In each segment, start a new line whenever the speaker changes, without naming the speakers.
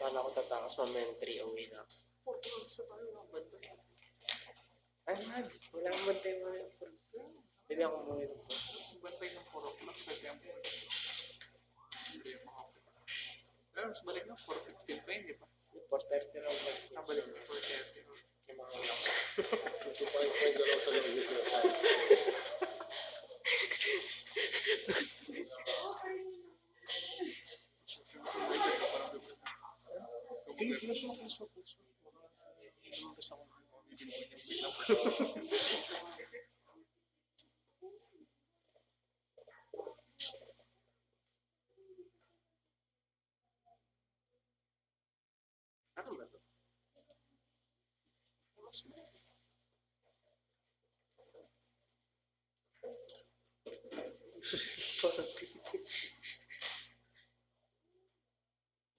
Kala ko tatakas mamaya 3 away na. Ay, man. Wala akong bantay mo. Hindi ako mo yun.
Bantay ng 4 o'clock. Pwede ang pero mas balik na 4:15 pa yun, di ba?
4:30 na ako.
Nabalik na 4:30.
Yung mga wala ko.
2.5 lang sa loob yung sinasabi.
Sige, close mo. Gusto ko
Ano ba to?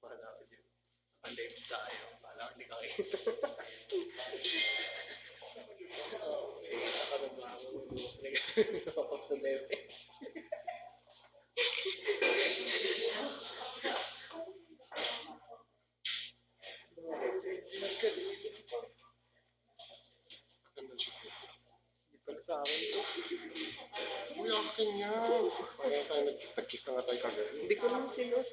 Wala ko dyan. Naka-live tayo. Wala ko hindi kakita. Nakapag sa live.
Hindi pala sa akin to. Uy, akin yan. Parang tayo nag-kiss na nga tayo kagad.
Hindi ko naman sinot.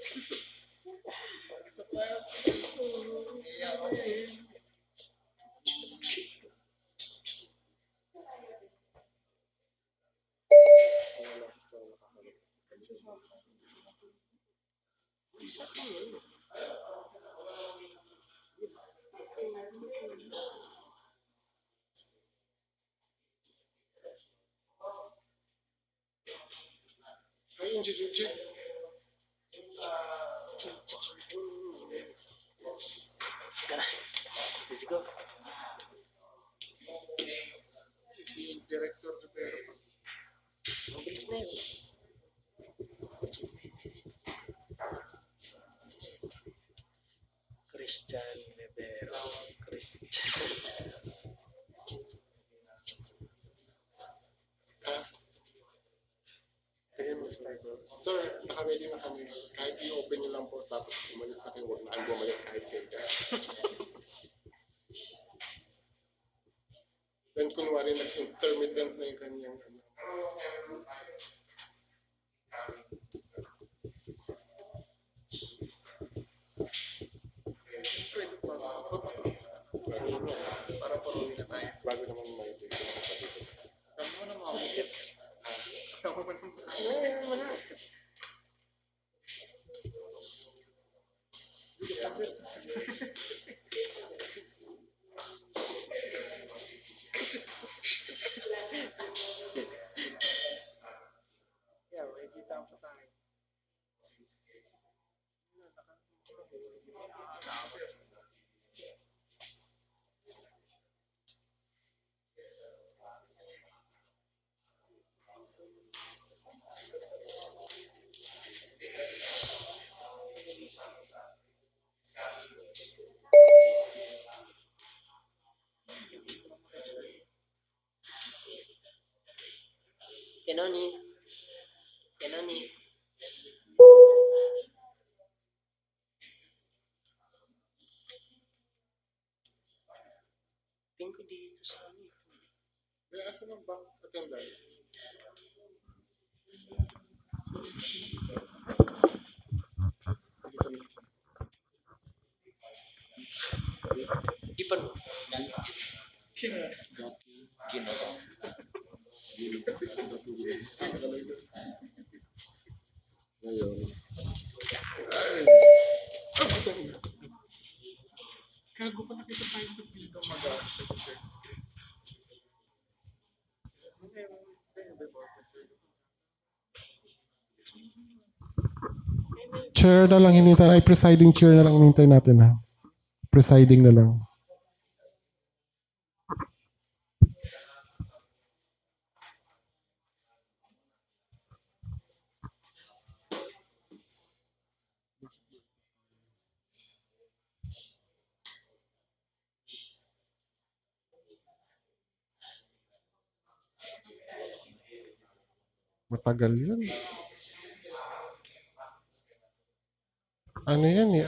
Ay, Inji.
Let's go.
si Director Rivera pa.
Mabilis na yun. Christian Rivero. Christian.
Sir, naka-ready na kami. Kahit i-open nyo lang po, tapos umalis na kayo. Huwag na kayo bumalik kahit kayo guys. Then kunwari nag-intermittent na yung kanyang ano.
Pwede pa. Para paruwi na tayo.
Bago naman may dito.
Kami mo na mga bulit. Kasama mo naman.
Wala.
Yeah, ready down pa tayo.
Kenoni. Pin ko dito sa ano.
May asa ng back attendance.
Ipan mo.
Ngayon.
Gago pa nakita tayo sa video mag-share screen.
Chair na lang hinintay. Ay, presiding chair na lang hinintay natin ha. Presiding na lang. Matagal yun. Ano yan eh,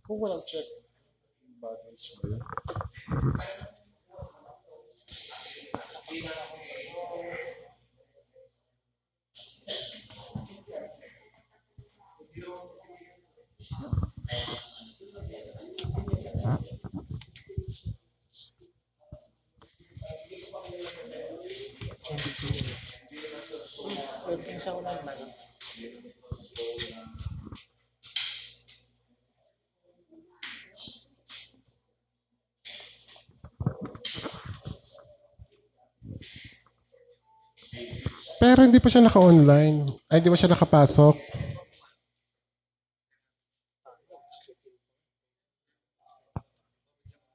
Kung walang check baggage ba yun?
Pwede siya ulan man.
Pero hindi pa siya naka-online. Ay, hindi pa siya nakapasok.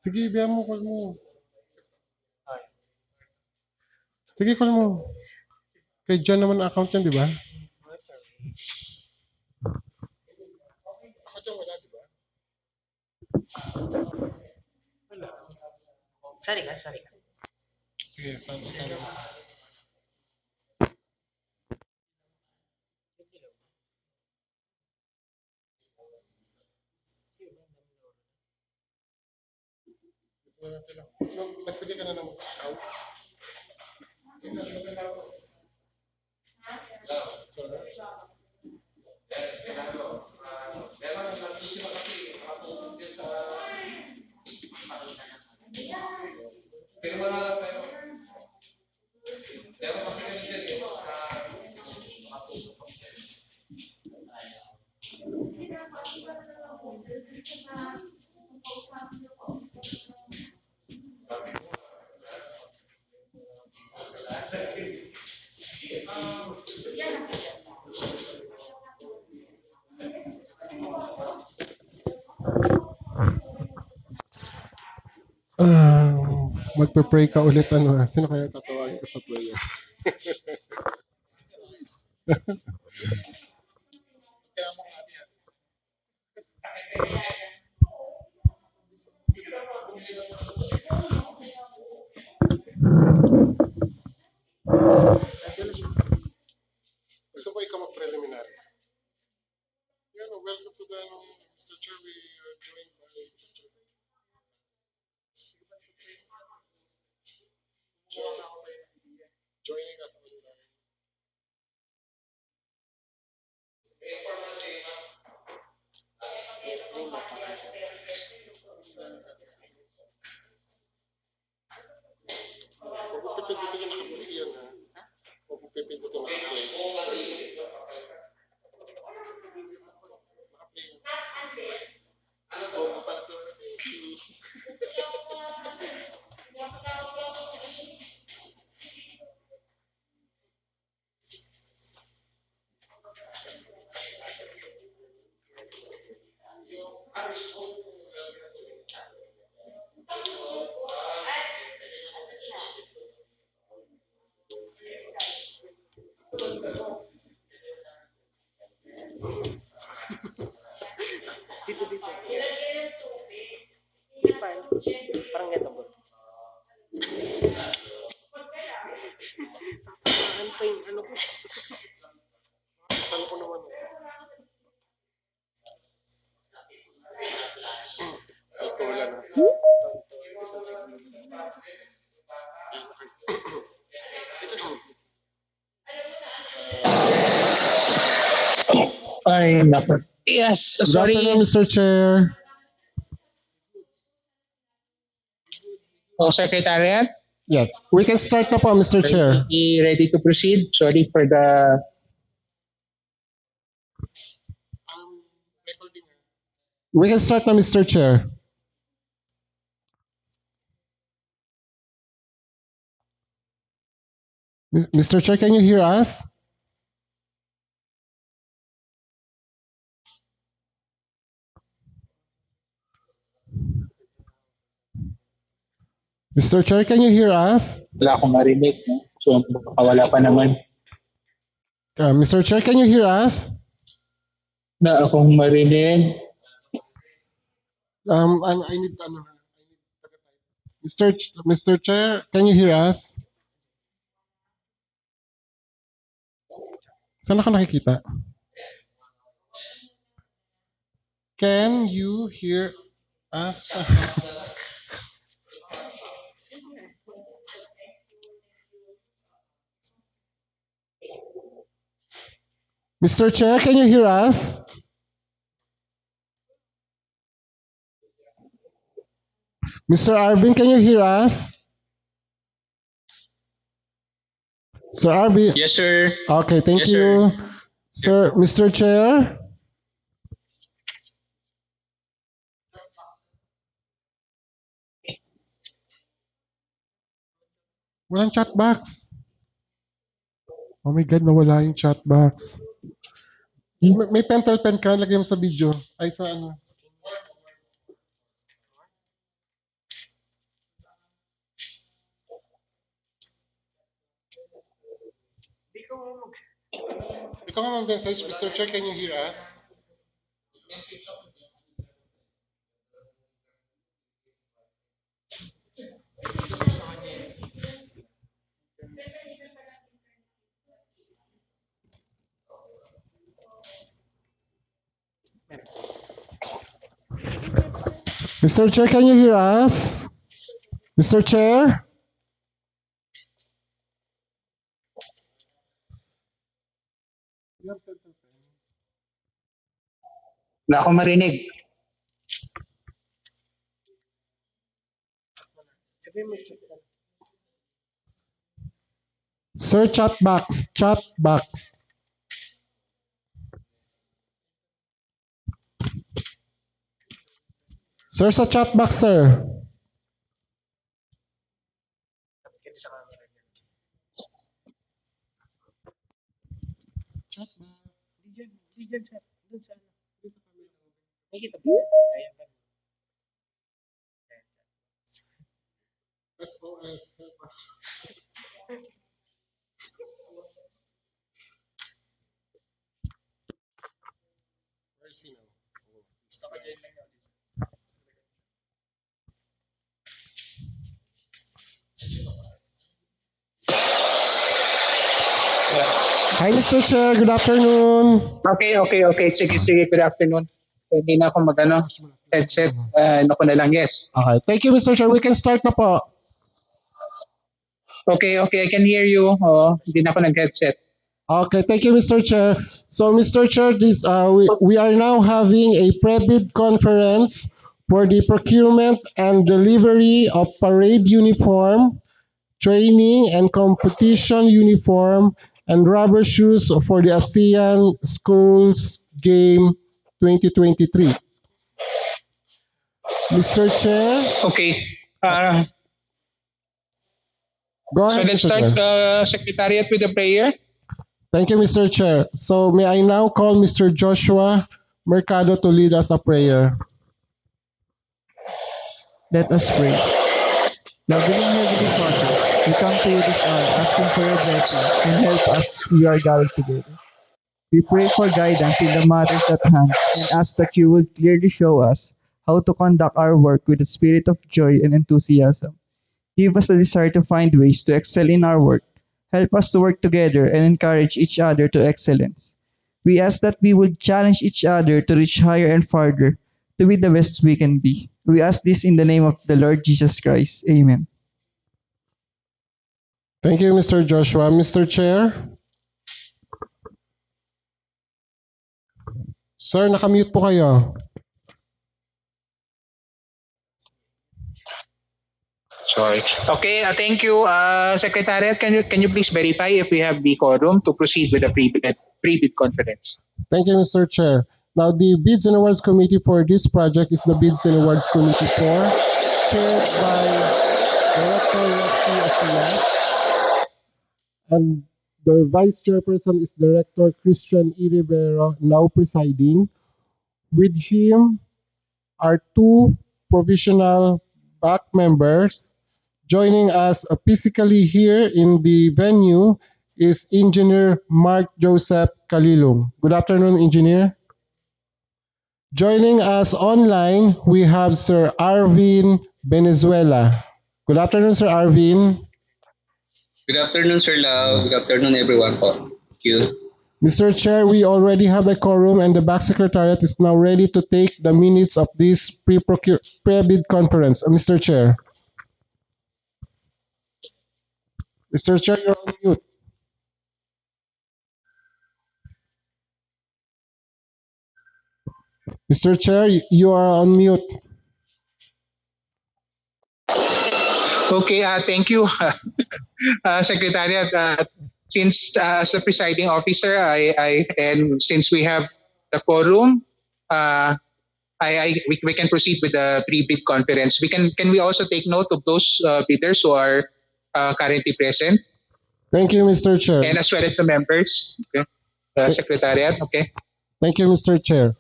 Sige, biya mo, call mo.
Ay,
Sige, call mo. Kay John naman ang account yan, di ba? Ako dyan wala, di ba?
wala. Sari ka, sari ka.
Sige, sabi mo. Wala sila. Nagpili ka na ng account? Sorry. Ah, magpe-pray ka ulit ano ha? Sino kaya tatawagin ko sa prayer?
Nandiyan na siya.
Gusto ko ikaw mag-preliminary. Yan, welcome to the Mr. Chair. We are joined by joining us online.
Lima pa.
Huwag mo pipindutin yung nakaplay yan ha. Huwag mo pipindutin yung nakaplay.
Bobo pala to. Dito, dito. Hindi pa. Parang ganito ba? Tatamaan pa yung ano ko.
Saan ko naman? Ay, ko wala na.
Ay, nako. Yes,
Good
sorry.
afternoon, Mr. Chair.
Oh, Secretariat,
Yes, we can start na po, Mr. Chair.
ready to proceed. Sorry for the...
Recording. We can start na, Mr. Chair. Mr. Chair, can you hear us? Mr. Chair, can you hear us?
Wala akong marinig. No? So, baka wala pa naman
Mr. Chair, can you hear us?
na akong marinig.
I need Mr. Chair, can you hear us? Saan ka nakikita? Can you hear us? Mr. Chair, can you hear us? Mr. Arvin, can you hear us? Sir Arvin?
Yes, sir.
Okay, thank
Yes, sir.
you. Sir, Mr. Chair? Walang chat box. Oh my God, nawala yung chat box. May pentel pen ka, lagay mo sa video. Ay, sa ano.
Di ko mag...
Ikaw nga mag-message, Mr. Chair, can you hear us? Mr. Chair, can you hear us? Mr. Chair?
Wala akong marinig.
Sabi mo, check ka.
Sir, chat box. Chat box. Sir, sa chat box, sir.
Kaya sa camera niya.
Chat box.
Di dyan sa... Dun sa ano. Nakikita ba yan? Ayan ba?
SOS. Where is he now? Hi, Mr. Chair. Good afternoon.
Okay. Sige. Good afternoon. Hindi na ako mag-ano, headset. Ano ko na lang, yes.
Okay. Thank you, Mr. Chair. We can start na po.
Okay. I can hear you. Oo, hindi na ako nag-headset.
Okay, thank you, Mr. Chair. So, Mr. Chair, we are now having a pre-bid conference for the procurement and delivery of parade uniform, training and competition uniform, and rubber shoes for the ASEAN Schools Game 2023. Mr. Chair,
Okay.
go
So
ahead,
let's
Mr.
start,
Chair.
Secretariat, with the prayer.
Thank you, Mr. Chair. So, may I now call Mr. Joshua Mercado to lead us a prayer.
Let us pray. Loving Heavenly Father, we come to you this hour asking for your blessing and help us we are gathered together. We pray for guidance in the matters at hand and ask that you will clearly show us how to conduct our work with a spirit of joy and enthusiasm. Give us the desire to find ways to excel in our work. Help us to work together and encourage each other to excellence. We ask that we will challenge each other to reach higher and farther, to be the best we can be. We ask this in the name of the Lord Jesus Christ. Amen.
Thank you, Mr. Joshua. Mr. Chair? Sir, nakamute po kayo.
Sorry. Okay, thank you, Secretariat. Can you please verify if we have the quorum to proceed with the pre-bid conference?
Thank you, Mr. Chair. Now, the Bids and Awards Committee for this project is the Bids and Awards Committee 4, chaired by Director Rusty Asias, and the Vice Chairperson is Director Christian E. Rivera, now presiding. With him are two provisional back members. Joining us physically here in the venue is Engineer Mark Joseph Kalilong. Good afternoon, Engineer. Joining us online, we have Sir Arvin Venezuela. Good afternoon, Sir Arvin.
Good afternoon, Sir Lau. Good afternoon, everyone po. Thank you.
Mr. Chair, we already have a quorum and the back secretariat is now ready to take the minutes of this pre-bid conference. Mr. Chair. Mr. Chair, you're on mute. Mr. Chair, you are on mute.
Okay, thank you, Secretariat. Since as the presiding officer, and since we have the quorum, uh, we can proceed with the pre-bid conference. Can we also take note of those bidders who are currently present,
Thank you, Mr. Chair.
and as well as the members, okay? Secretariat. Okay.
Thank you, Mr. Chair.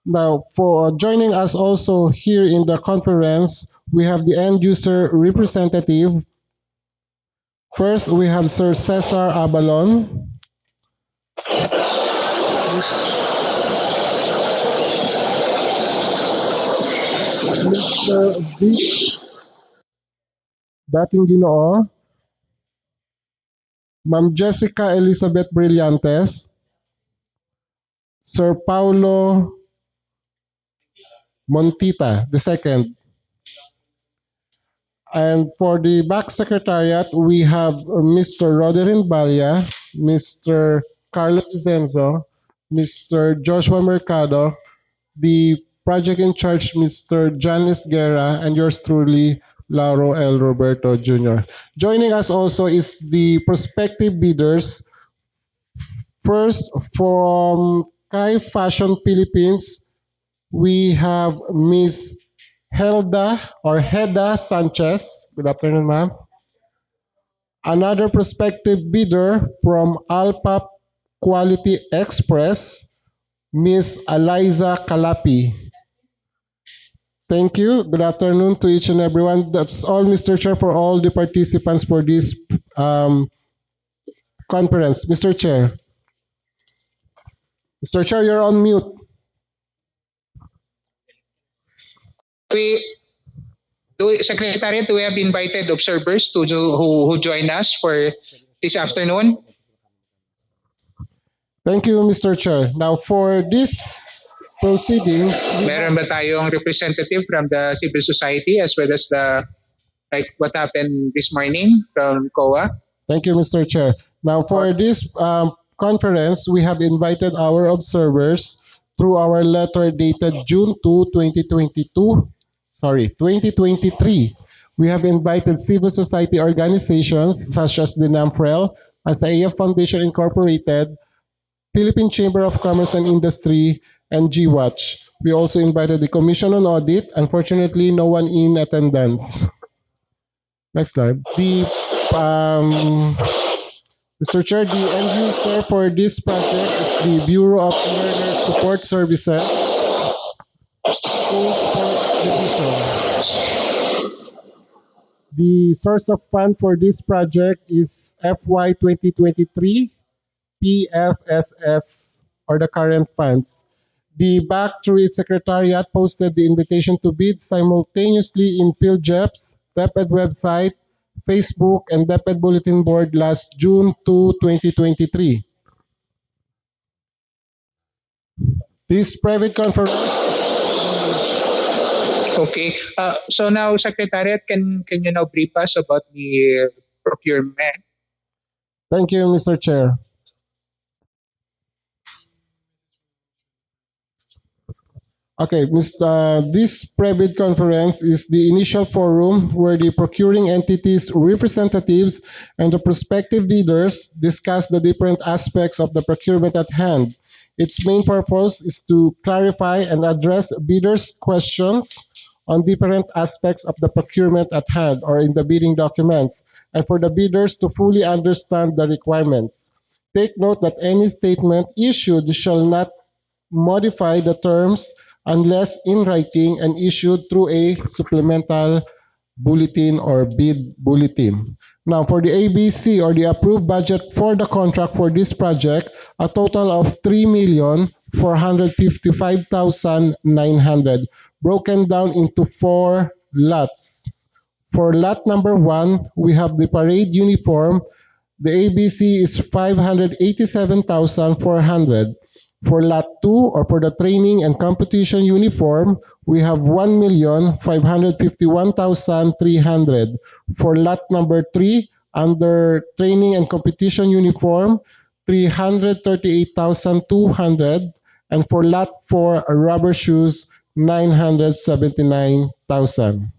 Now, for joining us also here in the conference, we have the end user representative. First, we have Sir Cesar Abalon. Mr. Vic Dating Ginoo, Ma'am Jessica Elizabeth Brillantes, Sir Paulo Montita II. And for the back secretariat, we have Mr. Roderin Balya, Mr. Carlos Vicenzo, Mr. Joshua Mercado, the project in charge, Mr. Janice Guerra, and yours truly, Lauro L. Roberto Jr. Joining us also is the prospective bidders. First, from Kai Fashion Philippines, we have Miss Heda Sanchez. Good afternoon, ma'am. Another prospective bidder from Alpha Quality Express, Miss Eliza Calapi. Thank you. Good afternoon to each and everyone. That's all, Mr. Chair, for all the participants for this conference. Mr. Chair. Mr. Chair, you're on mute.
We Secretariat, do we have invited observers who join us for this afternoon?
Thank you, Mr. Chair. Now, for this proceedings,
Meron ba tayong representative from the civil society as well as the like what happened this morning from COA?
Thank you, Mr. Chair. Now, for this conference, we have invited our observers through our letter dated June 2, 2022. Sorry, 2023. We have invited civil society organizations such as the NAMFREL, ASEAN Foundation Incorporated, Philippine Chamber of Commerce and Industry, and GWatch. We also invited the Commission on Audit. Unfortunately, no one in attendance. Next slide. Mr. Chair, the end user for this project is the Bureau of Learner Support Services, School Sports Division. The source of fund for this project is FY 2023 PFSS, or the current funds. The back through its secretariat posted the invitation to bid simultaneously in PhilJEP's DepEd website, Facebook, and DepEd Bulletin Board last June 2, 2023. This private conference.
Okay. So now, Secretariat, can you now brief us about the procurement?
Thank you, Mr. Chair. Okay, this pre-bid conference is the initial forum where the procuring entities, representatives, and the prospective bidders discuss the different aspects of the procurement at hand. Its main purpose is to clarify and address bidders' questions on different aspects of the procurement at hand or in the bidding documents, and for the bidders to fully understand the requirements. Take note that any statement issued shall not modify the terms unless in writing and issued through a supplemental bulletin or bid bulletin. Now, for the ABC or the approved budget for the contract for this project, a total of 3,455,900, broken down into 4 lots. For lot number 1, we have the parade uniform. The ABC is 587,400. For Lot 2 or for the training and competition uniform, we have 1,551,300. For lot number 3, under training and competition uniform, 338,200. And for lot 4, rubber shoes, 979,000.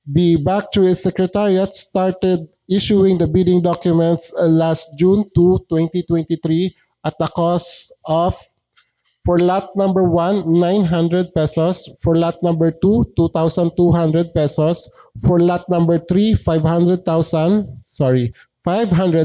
The Backtrace Secretariat started issuing the bidding documents last June 2, 2023 at the cost of for lot number 1, 900 pesos. For lot number 2, 2,200 pesos. For lot number 3, 500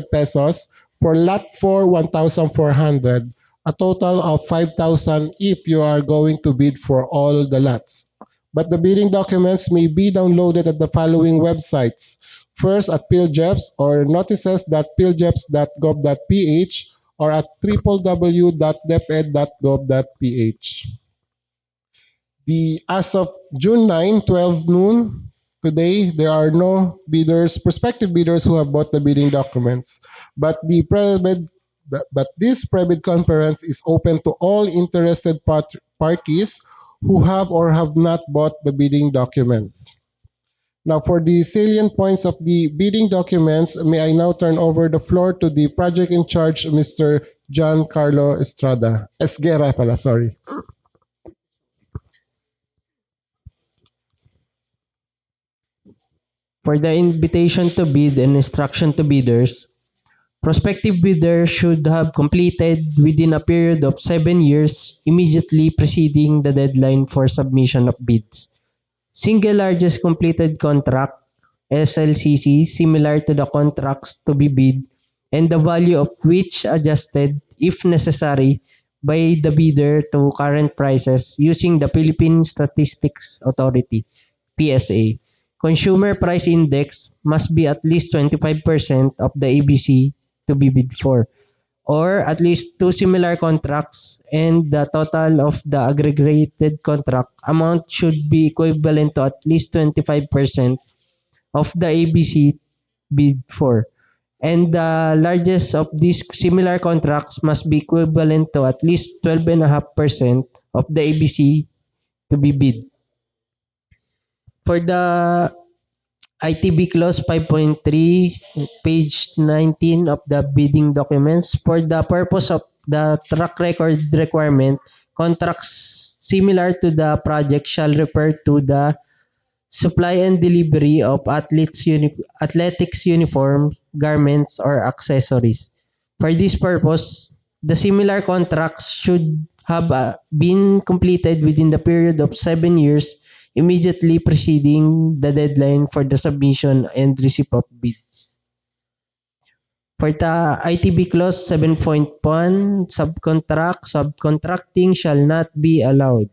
pesos. For lot 4, 1,400. A total of 5,000 if you are going to bid for all the lots. But the bidding documents may be downloaded at the following websites. First at PhilJeps or notices.philjeps.gov.ph or at www.deped.gov.ph. As of June 9, 12 noon, today, there are no bidders, prospective bidders who have bought the bidding documents. But this pre-bid conference is open to all interested parties who have or have not bought the bidding documents. Now, for the salient points of the bidding documents, may I now turn over the floor to the project in charge, Mr. John Carlo Estrada. Esguerra pala, sorry.
For the invitation to bid and instruction to bidders, prospective bidders should have completed within a period of 7 years immediately preceding the deadline for submission of bids. Single largest completed contract (SLCC) similar to the contracts to be bid and the value of which adjusted, if necessary, by the bidder to current prices using the Philippine Statistics Authority (PSA). Consumer Price Index must be at least 25% of the ABC to be bid for, or at least two similar contracts, and the total of the aggregated contract amount should be equivalent to at least 25% of the ABC bid for, and the largest of these similar contracts must be equivalent to at least 12.5% of the ABC to be bid. For the ITB Clause 5.3, page 19 of the bidding documents, for the purpose of the track record requirement, contracts similar to the project shall refer to the supply and delivery of athletics uniform, garments, or accessories. For this purpose, the similar contracts should have been completed within the period of 7 years immediately preceding the deadline for the submission and receipt of bids. For the ITB Clause 7.1, subcontracting shall not be allowed.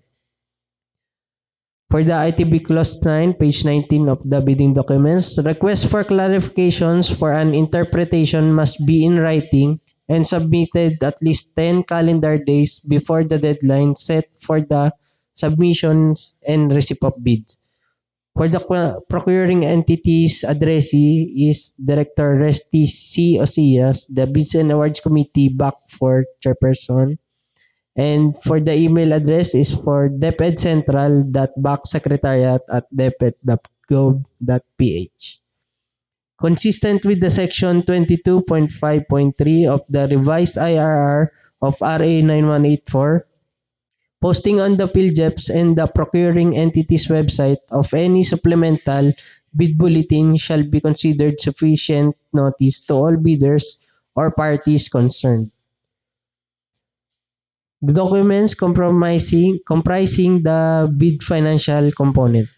For the ITB Clause 9, page 19 of the bidding documents, requests for clarifications for an interpretation must be in writing and submitted at least 10 calendar days before the deadline set for the submissions and receipt of bids. For the procuring entity's addressee is Director Resty C. Osias, the Bids and Awards Committee back for chairperson. And for the email address is for depedcentral.backsecretariat@deped.gov.ph. Consistent with the section 22.5.3 of the revised IRR of RA 9184, posting on the PhilJeps and the procuring entity's website of any supplemental bid bulletin shall be considered sufficient notice to all bidders or parties concerned. The documents comprising the bid financial component.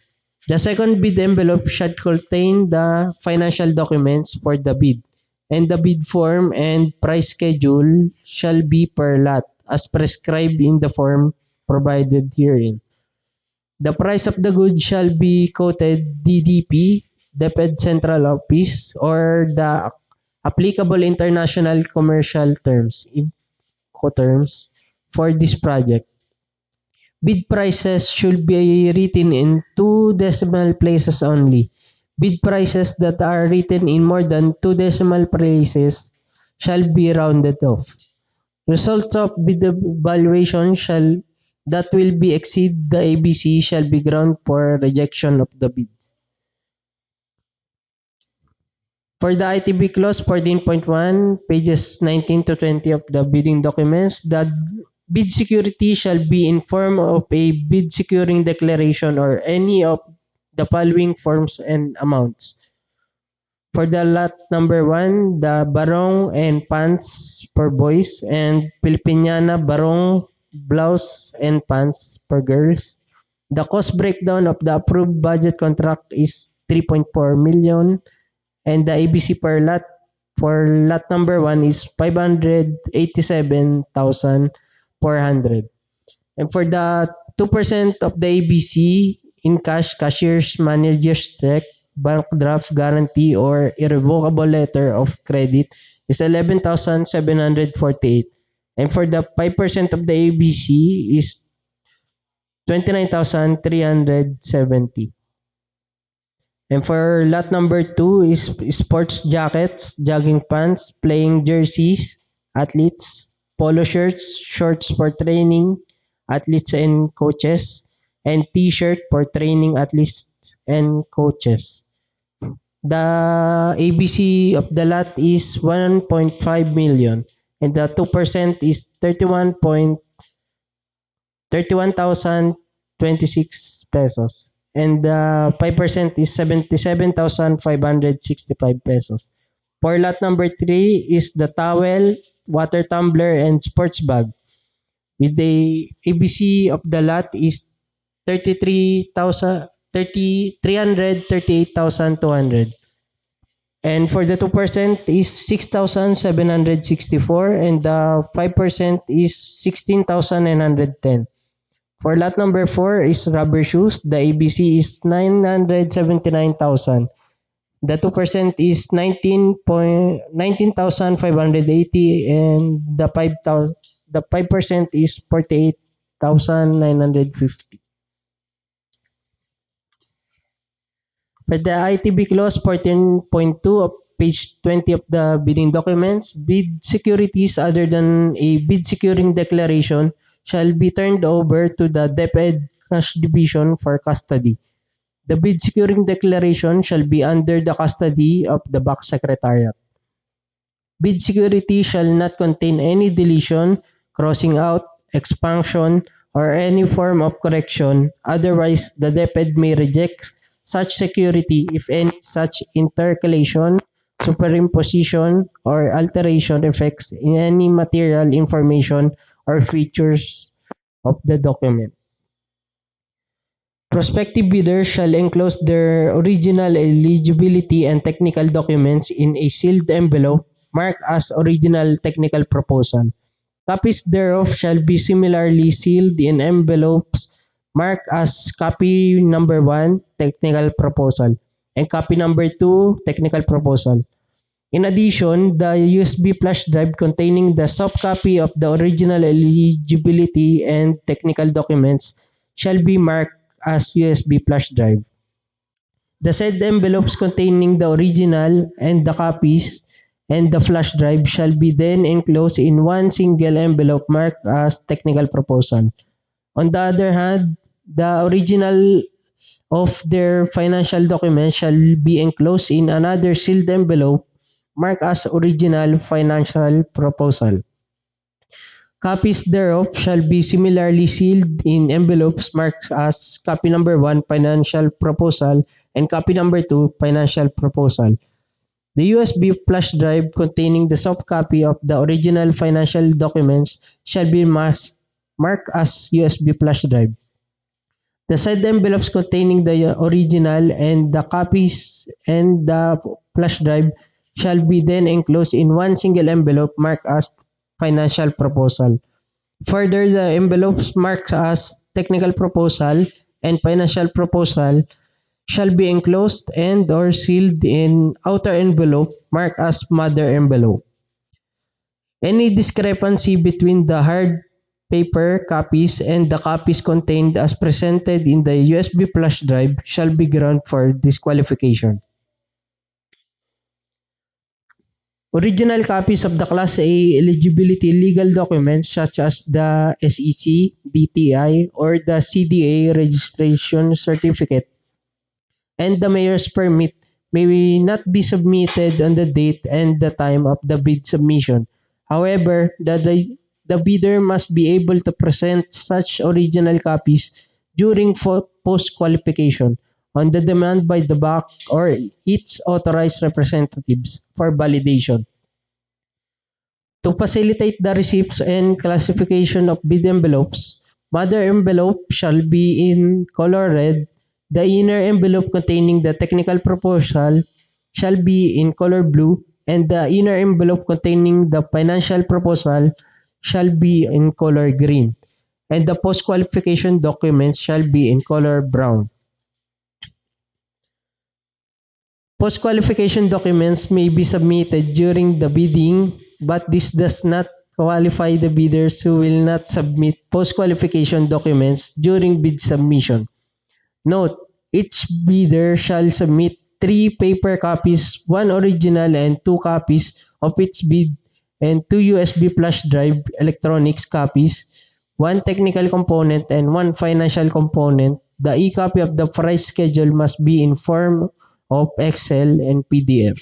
The second bid envelope should contain the financial documents for the bid, and the bid form and price schedule shall be per lot as prescribed in the form provided herein. The price of the goods shall be quoted DDP, DepEd Central Office, or the applicable international commercial terms, Incoterms, for this project. Bid prices should be written in 2 decimal places only. Bid prices that are written in more than 2 decimal places shall be rounded off. Results of bid evaluation shall that will be exceed the ABC shall be ground for rejection of the bids. For the ITB clause 14.1, pages 19 to 20 of the bidding documents, the bid security shall be in form of a bid securing declaration or any of the following forms and amounts. For the lot number 1, the barong and pants for boys and Filipiniana barong blouse and pants for girls. The cost breakdown of the approved budget contract is 3.4 million and the ABC per lot for lot number 1 is 587,400. And for the 2% of the ABC in cash, cashier's manager's check, bank draft guarantee, or irrevocable letter of credit is 11,748. And for the 5% of the ABC is 29,370. And for lot number 2 is sports jackets, jogging pants, playing jerseys, athletes, polo shirts, shorts for training, athletes and coaches, and t-shirt for training athletes and coaches. The ABC of the lot is 1.5 million and the 2% is 31,026 pesos. And the 5% is 77,565 pesos. For lot number 3 is the towel, water tumbler, and sports bag. With the ABC of the lot is 338,200. And for the 2% is 6,764 and the 5% is 16,910. For lot number 4 is rubber shoes. The ABC is 979,000. The 2% is 19,580 and the 5% is 48,950. For the ITB clause 14.2 of page 20 of the bidding documents, bid securities other than a bid securing declaration shall be turned over to the DepEd Cash Division for custody. The bid securing declaration shall be under the custody of the Back Secretariat. Bid security shall not contain any deletion, crossing out, expansion, or any form of correction. Otherwise, the DepEd may reject such security if any such intercalation, superimposition, or alteration affects in any material information or features of the document. Prospective bidders shall enclose their original eligibility and technical documents in a sealed envelope marked as original technical proposal. Copies thereof shall be similarly sealed in envelopes marked as copy number 1, technical proposal, and copy number 2, technical proposal. In addition, the USB flash drive containing the soft copy of the original eligibility and technical documents shall be marked as USB flash drive. The said envelopes containing the original and the copies and the flash drive shall be then enclosed in one single envelope marked as technical proposal. On the other hand, the original of their financial documents shall be enclosed in another sealed envelope marked as original financial proposal. Copies thereof shall be similarly sealed in envelopes marked as copy number 1, financial proposal, and copy number 2, financial proposal. The USB flash drive containing the soft copy of the original financial documents shall be marked as USB flash drive. The said envelopes containing the original and the copies and the flash drive shall be then enclosed in one single envelope marked as financial proposal. Further, the envelopes marked as technical proposal and financial proposal shall be enclosed and or sealed in outer envelope marked as mother envelope. Any discrepancy between the hard paper copies and the copies contained as presented in the USB flash drive shall be ground for disqualification. Original copies of the Class A eligibility legal documents such as the SEC, DTI, or the CDA registration certificate and the mayor's permit may not be submitted on the date and the time of the bid submission. However, the bidder must be able to present such original copies during post-qualification on the demand by the bank or its authorized representatives for validation. To facilitate the receipts and classification of bid envelopes, mother envelope shall be in color red, the inner envelope containing the technical proposal shall be in color blue, and the inner envelope containing the financial proposal shall be in color green, and the post-qualification documents shall be in color brown. Post-qualification documents may be submitted during the bidding, but this does not qualify the bidders who will not submit post-qualification documents during bid submission. Note, each bidder shall submit 3 paper copies, 1 original and 2 copies of its bid, and 2 USB flash drive electronics copies, 1 technical component and 1 financial component. The e-copy of the price schedule must be in form of Excel and PDF.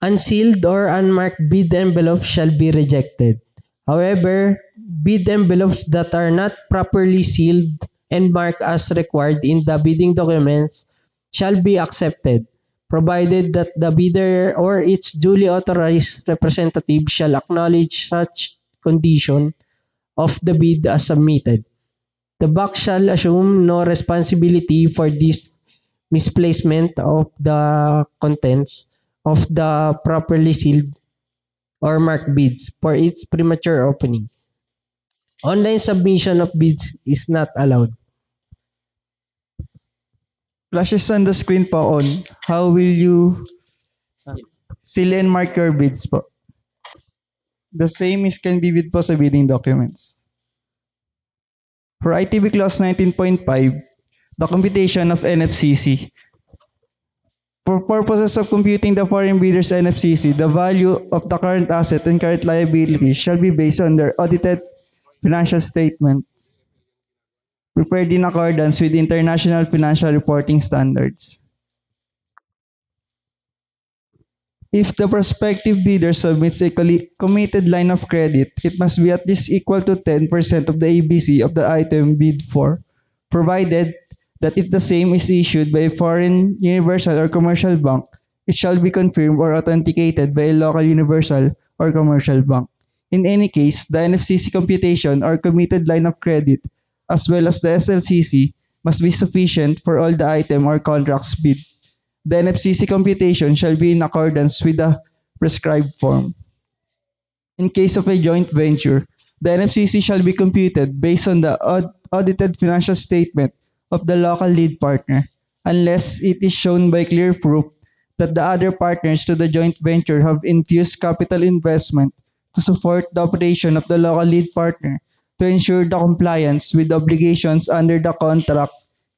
Unsealed or unmarked bid envelopes shall be rejected. However, bid envelopes that are not properly sealed and marked as required in the bidding documents shall be accepted, provided that the bidder or its duly authorized representative shall acknowledge such condition of the bid as submitted. The bank shall assume no responsibility for this misplacement of the contents of the properly sealed or marked bids for its premature opening. Online submission of bids is not allowed.
Flashes on the screen po on. How will you seal and mark your bids po? The same is can be viewed po sa bidding documents. For ITB Clause 19.5, the computation of NFCC. For purposes of computing the foreign bidder's NFCC, the value of the current asset and current liability shall be based on their audited financial statement prepared in accordance with international financial reporting standards. If the prospective bidder submits a committed line of credit, it must be at least equal to 10% of the ABC of the item bid for, provided that if the same is issued by a foreign universal or commercial bank, it shall be confirmed or authenticated by a local universal or commercial bank. In any case, the NFCC computation or committed line of credit, as well as the SLCC, must be sufficient for all the item or contracts bid. The NFCC computation shall be in accordance with the prescribed form. In case of a joint venture, the NFCC shall be computed based on the audited financial statement of the local lead partner, unless it is shown by clear proof that the other partners to the joint venture have infused capital investment to support the operation of the local lead partner to ensure the compliance with obligations under the contract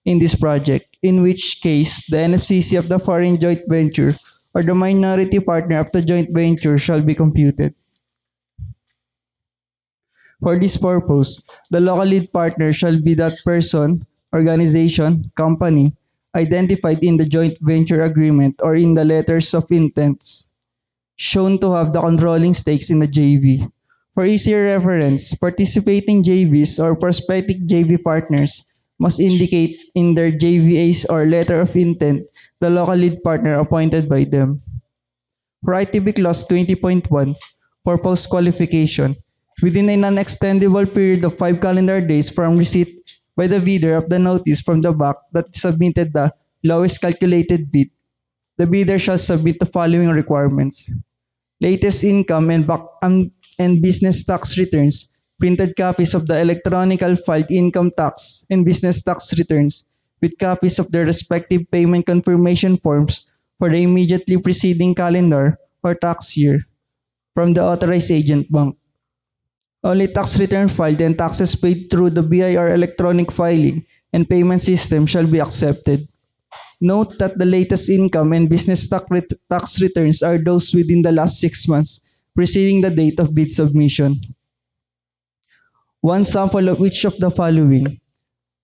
in this project, in which case the NFCC of the foreign joint venture or the minority partner of the joint venture shall be computed. For this purpose, the local lead partner shall be that person, organization, company identified in the joint venture agreement or in the letters of intents shown to have the controlling stakes in the JV. For easier reference, participating JVs or prospective JV partners must indicate in their JVAs or letter of intent the local lead partner appointed by them. For ITB Clause 20.1, for post-qualification, within a non-extendable period of 5 calendar days from receipt by the bidder of the notice from the bank that submitted the lowest calculated bid, the bidder shall submit the following requirements: latest income and business tax returns, printed copies of the electronical filed income tax and business tax returns, with copies of their respective payment confirmation forms for the immediately preceding calendar or tax year from the authorized agent bank. Only tax return filed and taxes paid through the BIR electronic filing and payment system shall be accepted. Note that the latest income and business tax returns are those within the last 6 months preceding the date of bid submission. One sample of each of the following: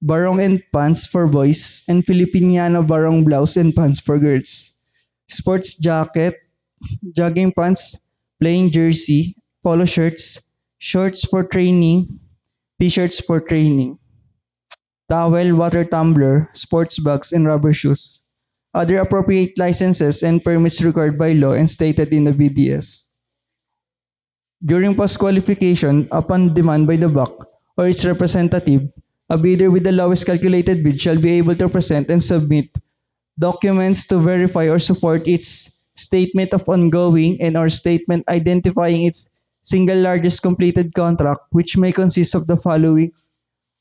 barong and pants for boys and Filipiniana barong blouse and pants for girls. Sports jacket, jogging pants, playing jersey, polo shirts, shorts for training, t-shirts for training, towel, water tumbler, sports bags, and rubber shoes. Other appropriate licenses and permits required by law and stated in the BDS. During post-qualification, upon demand by the BAC or its representative, a bidder with the lowest calculated bid shall be able to present and submit documents to verify or support its statement of ongoing and or statement identifying its single largest completed contract, which may consist of the following: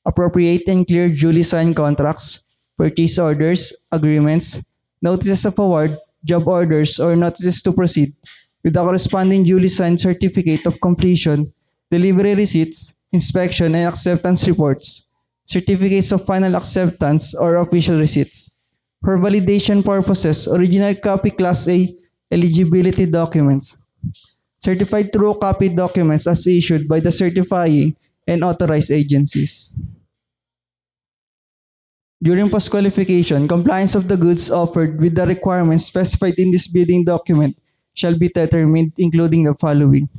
appropriate and clear duly signed contracts, purchase orders, agreements, notices of award, job orders, or notices to proceed, with the corresponding duly signed certificate of completion, delivery receipts, inspection and acceptance reports, certificates of final acceptance, or official receipts. For validation purposes, original copy Class A eligibility documents, certified true copy documents as issued by the certifying and authorized agencies. During post-qualification, compliance of the goods offered with the requirements specified in this bidding document shall be determined, including the following.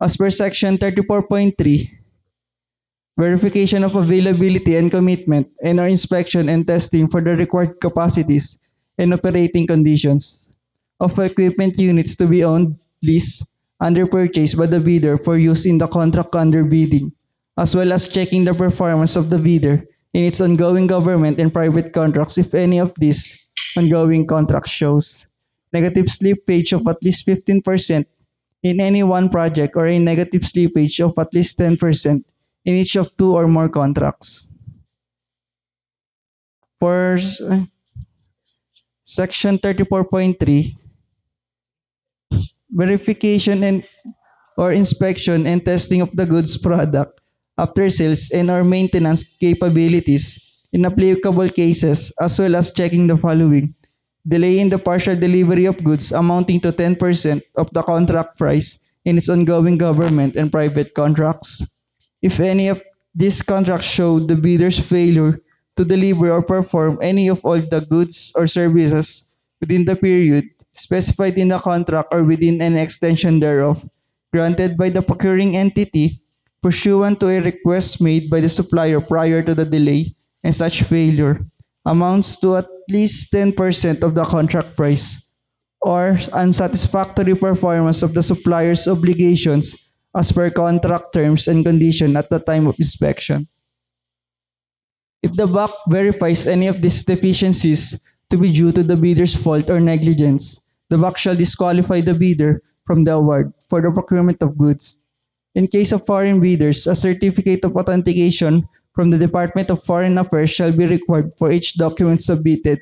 As per Section 34.3, verification of availability and commitment, and our inspection and testing for the required capacities and operating conditions of equipment units to be owned, leased, under purchase by the bidder for use in the contract under bidding, as well as checking the performance of the bidder in its ongoing government and private contracts if any of these ongoing contracts shows negative slippage of at least 15% in any one project or a negative slippage of at least 10% in each of two or more contracts. For Section 34.3, verification and or inspection and testing of the goods product after sales and or maintenance capabilities in applicable cases, as well as checking the following: delay in the partial delivery of goods amounting to 10% of the contract price in its ongoing government and private contracts. If any of these contracts show the bidder's failure to deliver or perform any of all the goods or services within the period specified in the contract or within an extension thereof, granted by the procuring entity pursuant to a request made by the supplier prior to the delay, and such failure amounts to at least 10% of the contract price, or unsatisfactory performance of the supplier's obligations as per contract terms and conditions at the time of inspection. If the BAC verifies any of these deficiencies to be due to the bidder's fault or negligence, the BAC shall disqualify the bidder from the award for the procurement of goods. In case of foreign bidders, a certificate of authentication from the Department of Foreign Affairs shall be required for each document submitted.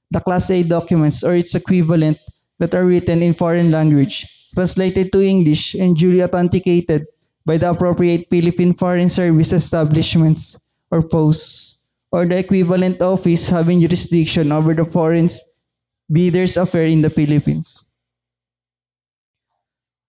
The Class A documents or its equivalent that are written in foreign language, translated to English, and duly authenticated by the appropriate Philippine Foreign Service establishments or posts, or the equivalent office having jurisdiction over the foreign bidders' affair in the Philippines.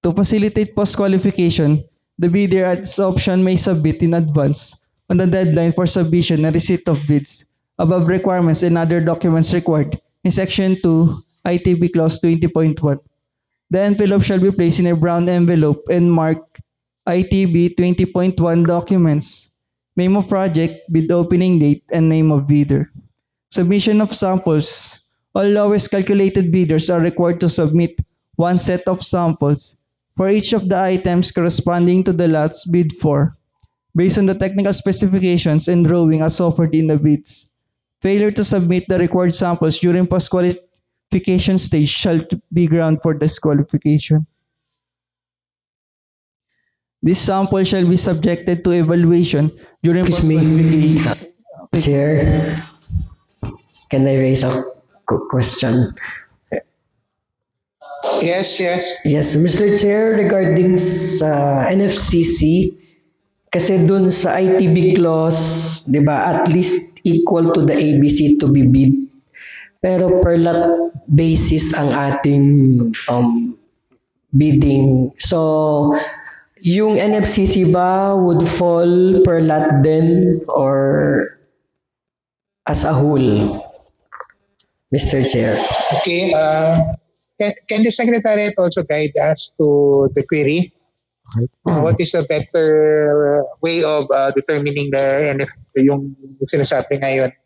To facilitate post-qualification, the bidder at its option may submit in advance on the deadline for submission and receipt of bids, above requirements and other documents required in Section 2, ITB Clause 20.1. The envelope shall be placed in a brown envelope and marked ITB 20.1 documents, name of project, bid opening date, and name of bidder. Submission of samples. All lowest calculated bidders are required to submit one set of samples for each of the items corresponding to the lots bid for, based on the technical specifications and drawing as offered in the bids. Failure to submit the required samples during post-qualification stage shall be ground for disqualification. This sample shall be subjected to evaluation during
Excuse me,
post-qualification.
Chair, can I raise a question?
Yes, yes.
Yes, Mr. Chair, regarding sa NFCC, kasi dun sa ITB clause, di ba, at least equal to the ABC to be bid. Pero per lot basis ang ating bidding. So, yung NFCC ba would fall per lot din or as a whole, Mr. Chair?
Okay. Can the Secretariat also guide us to the query?
Okay.
What is a better way of determining yung sinasabi ngayon?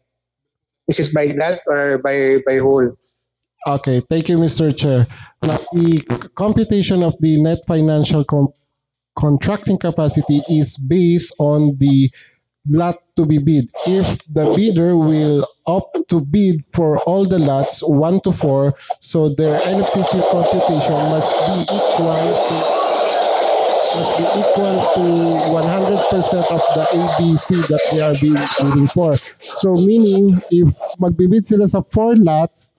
Is it by lot or by whole?
Okay, thank you, Mr. Chair. Now, the computation of the net financial contracting capacity is based on the lot to be bid. If the bidder will opt to bid for all the lots 1 to 4, so their NFCC computation must be equal to 100% of the ABC that they are bidding for. So meaning, if magbibid sila sa 4 lots,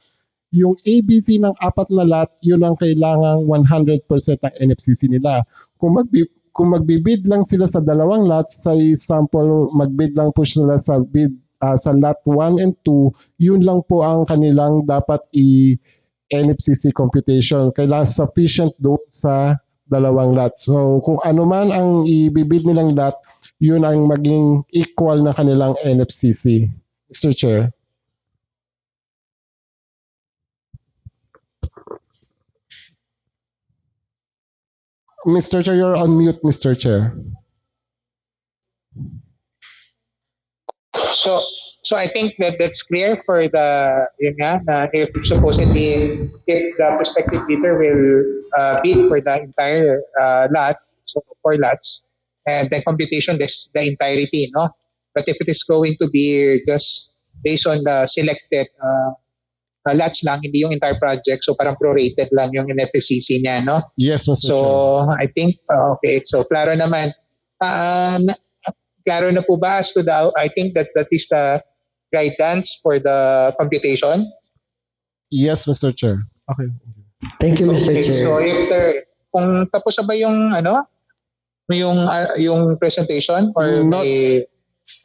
yung ABC ng 4 na lot, yun ang kailangang 100% ng NFCC nila. Kung magbibid lang sila sa 2 lots, sa example, magbid lang po sila sa sa lot 1 and 2, yun lang po ang kanilang dapat NFCC computation. Kailangan sufficient doon sa 2 lot. So kung ano man ang ibibid nilang lot, yun ang maging equal na kanilang NFCC. Mr. Chair. Mr. Chair, you're on mute, Mr. Chair.
So so I think that's clear for the yun nga, na if supposedly if the prospective bidder will bid for the entire lot, so 4 lots, and the computation is the entirety, no? But if it is going to be just based on the selected lots lang, hindi yung entire project, so parang prorated lang yung NFCC niya, no?
Yes, Mr.
So
Chair.
I think okay, so klaro naman. Klaro na po ba as to the, I think that is the guidance for the computation?
Yes, Mr. Chair. Okay.
Thank you, Mr.
Okay,
Chair.
so if there, kung tapos na ba yung yung presentation or
Not-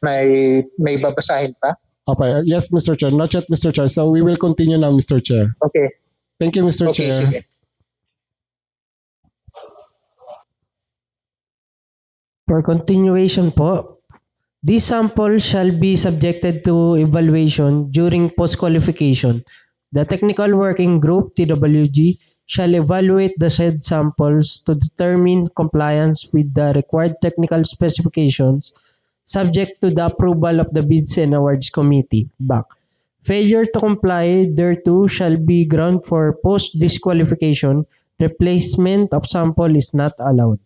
may babasahin pa?
Okay. Yes, Mr. Chair. Not yet, Mr. Chair. So we will continue now, Mr. Chair.
Okay.
Thank you, Mr.
Okay,
Chair.
sige.
For continuation po, this sample shall be subjected to evaluation during post-qualification. The Technical Working Group, TWG, shall evaluate the said samples to determine compliance with the required technical specifications subject to the approval of the Bids and Awards Committee, BAC. Failure to comply thereto shall be ground for post-disqualification. Replacement of sample is not allowed.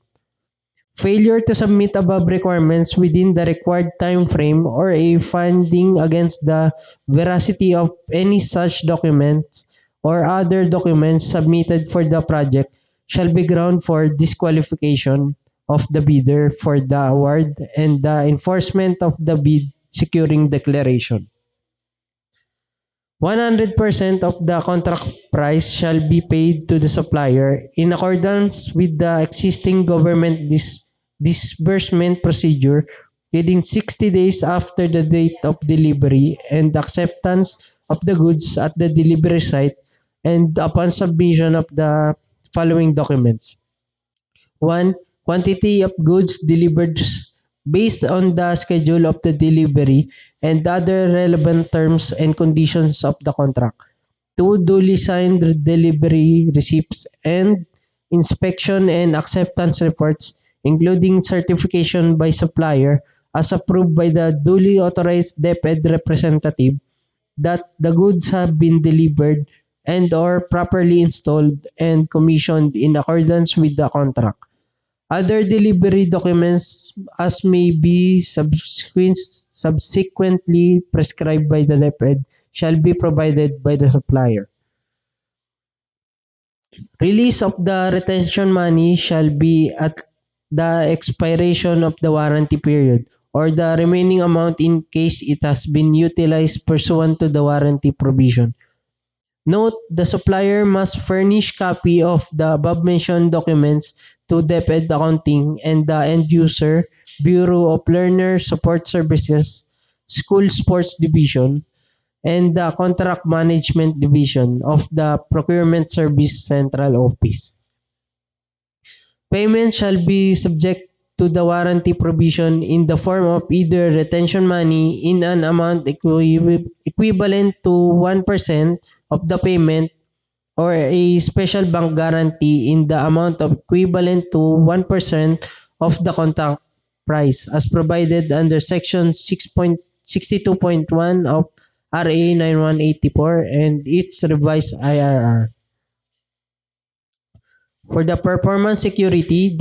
Failure to submit above requirements within the required time frame or a finding against the veracity of any such documents or other documents submitted for the project shall be ground for disqualification of the bidder for the award and the enforcement of the bid securing declaration. 100% of the contract price shall be paid to the supplier in accordance with the existing government disbursement procedure within 60 days after the date of delivery and acceptance of the goods at the delivery site and upon submission of the following documents. 1. Quantity of goods delivered based on the schedule of the delivery and other relevant terms and conditions of the contract. 2. Duly signed delivery receipts and inspection and acceptance reports, including certification by supplier as approved by the duly authorized DepEd representative that the goods have been delivered and or properly installed and commissioned in accordance with the contract. Other delivery documents as may be subsequently prescribed by the DepEd shall be provided by the supplier. Release of the retention money shall be at the expiration of the warranty period or the remaining amount in case it has been utilized pursuant to the warranty provision. Note, the supplier must furnish copy of the above-mentioned documents to DepEd Accounting and the End User Bureau of Learner Support Services, School Sports Division, and the Contract Management Division of the Procurement Service Central Office. Payment shall be subject to the warranty provision in the form of either retention money in an amount equivalent to 1% of the payment or a special bank guarantee in the amount of equivalent to 1% of the contract price as provided under Section 6.62.1 of RA 9184 and its revised IRR. For the performance security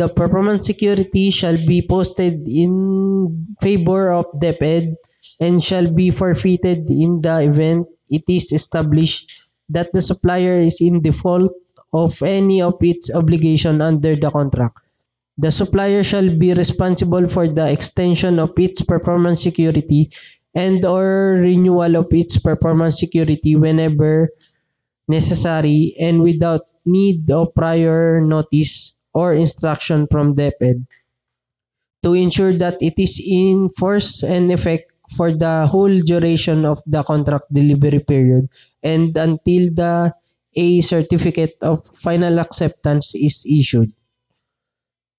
shall be posted in favor of DepEd and shall be forfeited in the event it is established that the supplier is in default of any of its obligation under the contract. The supplier shall be responsible for the extension of its performance security and or renewal of its performance security whenever necessary and without need of prior notice or instruction from DepEd to ensure that it is in force and effect for the whole duration of the contract delivery period and until the a certificate of final acceptance is issued.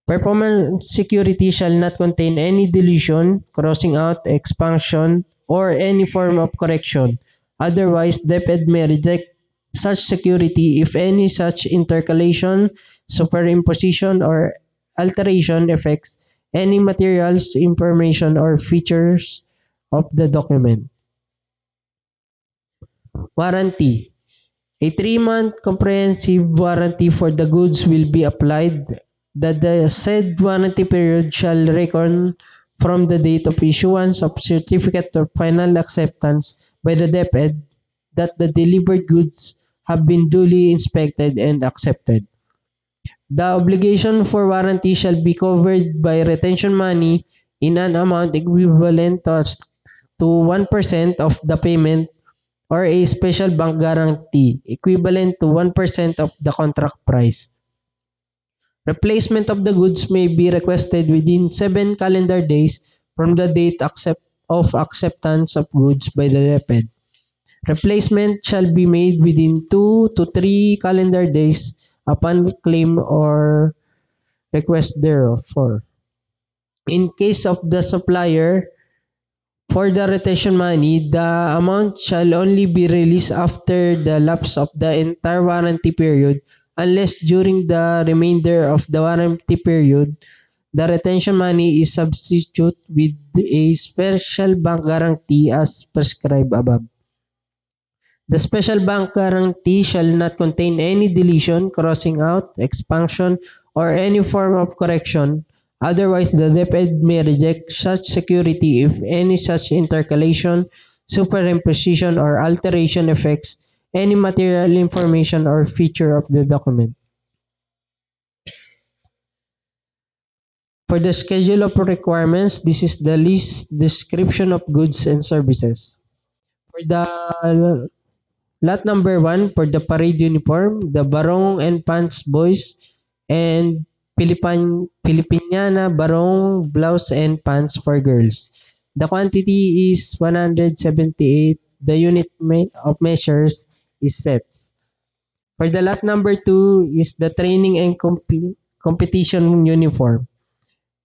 Performance security shall not contain any deletion, crossing out, expansion, or any form of correction. Otherwise, DepEd may reject such security if any such intercalation, superimposition, or alteration affects any materials, information, or features of the document. Warranty. A 3-month comprehensive warranty for the goods will be applied that the said warranty period shall reckon from the date of issuance of certificate of final acceptance by the DepEd that the delivered goods have been duly inspected and accepted. The obligation for warranty shall be covered by retention money in an amount equivalent to 1% of the payment or a special bank guarantee equivalent to 1% of the contract price. Replacement of the goods may be requested within 7 calendar days from the date of acceptance of goods by the DepEd. Replacement shall be made within 2 to 3 calendar days upon claim or request therefor. In case of the supplier, for the retention money, the amount shall only be released after the lapse of the entire warranty period unless during the remainder of the warranty period, the retention money is substituted with a special bank guarantee as prescribed above. The special bank guarantee shall not contain any deletion, crossing out, expansion, or any form of correction. Otherwise, the DepEd may reject such security if any such intercalation, superimposition, or alteration affects any material information or feature of the document. For the schedule of requirements, this is the list description of goods and services. For the lot number 1 for the parade uniform, the barong and pants boys, and Filipiniana barong blouse and pants for girls. The quantity is 178. The unit of measures is set. For the lot number 2 is the training and competition uniform.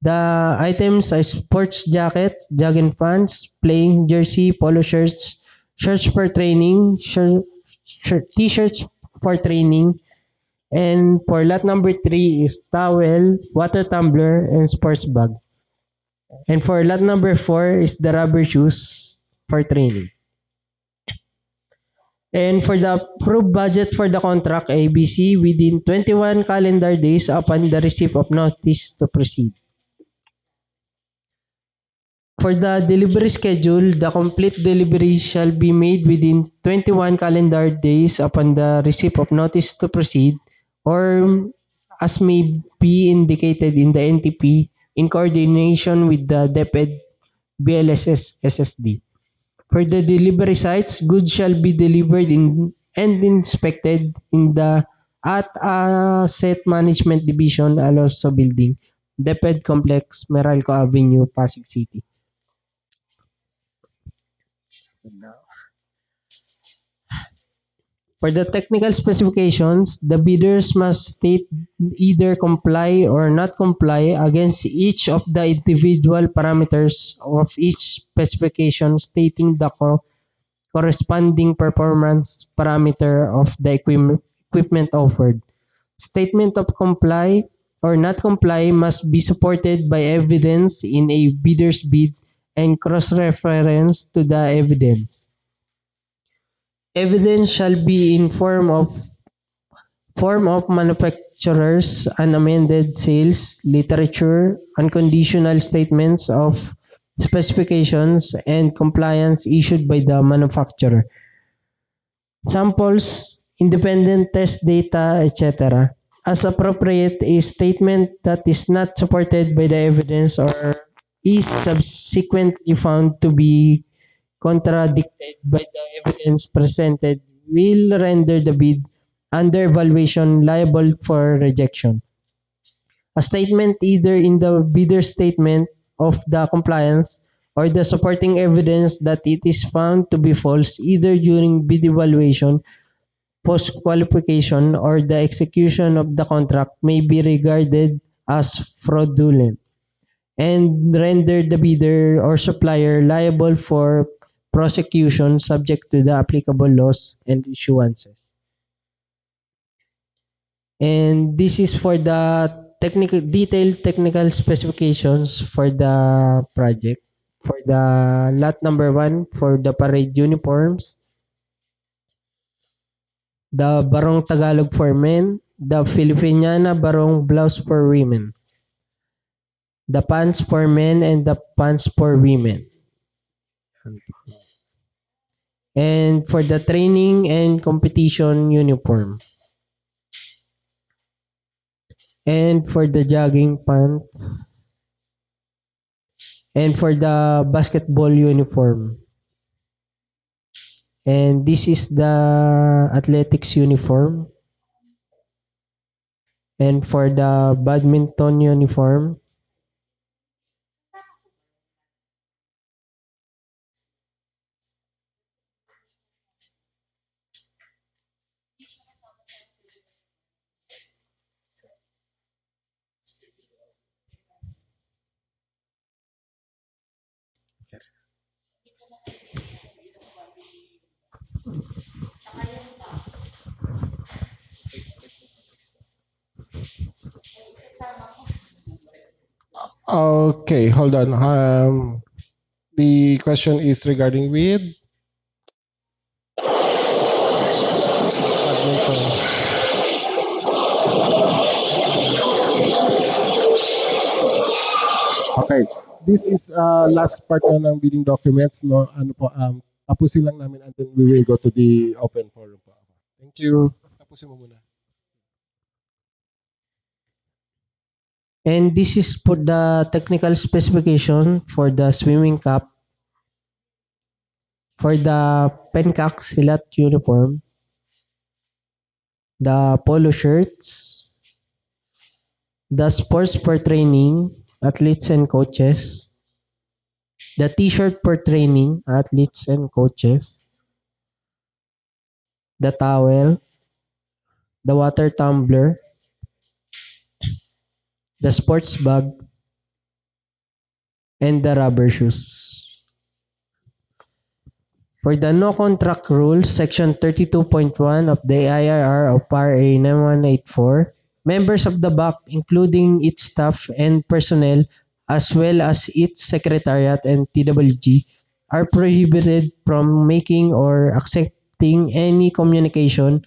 The items are sports jackets, jogging pants, playing jersey, polo shirts, shirts for training, t-shirts for training, and for lot number 3 is towel, water tumbler, and sports bag. And for lot number 4 is the rubber shoes for training. And for the approved budget for the contract ABC within 21 calendar days upon the receipt of notice to proceed. For the delivery schedule, the complete delivery shall be made within 21 calendar days upon the receipt of notice to proceed or as may be indicated in the NTP in coordination with the DepEd BLSS SSD. For the delivery sites, goods shall be delivered and inspected in the at Asset Management Division, Alonso Building, DepEd Complex, Meralco Avenue, Pasig City. For the technical specifications, the bidders must state either comply or not comply against each of the individual parameters of each specification, stating the corresponding performance parameter of the equipment offered. Statement of comply or not comply must be supported by evidence in a bidder's bid and cross-reference to the evidence. Evidence shall be in form of manufacturer's unamended sales literature, unconditional statements of specifications, and compliance issued by the manufacturer. Samples, independent test data, etc. As appropriate, a statement that is not supported by the evidence or is subsequently found to be contradicted by the evidence presented will render the bid under evaluation liable for rejection. A statement either in the bidder's statement of the compliance or the supporting evidence that it is found to be false either during bid evaluation, post-qualification, or the execution of the contract may be regarded as fraudulent and render the bidder or supplier liable for prosecution subject to the applicable laws and issuances. And this is for the detailed technical specifications for the project. For the lot number 1, for the parade uniforms, the Barong Tagalog for men, the Filipiniana Barong blouse for women, the pants for men and the pants for women. And for the training and competition uniform. And for the jogging pants. And for the basketball uniform. And this is the athletics uniform. And for the badminton uniform.
Okay, hold on. The question is regarding with badminton. Okay. This is last part na ng bidding documents, no? Ano po, tapusin lang namin and then we will go to the open forum po. Thank you. Tapusin mo muna.
And this is for the technical specification for the swimming cap, for the pencak silat uniform, the polo shirts, the sports for training, athletes and coaches, the t-shirt for training, athletes and coaches, the towel, the water tumbler, the sports bag, and the rubber shoes. For the no contract rules, Section 32.1 of the IIR of RA 9184, members of the BAC, including its staff and personnel, as well as its secretariat and TWG, are prohibited from making or accepting any communication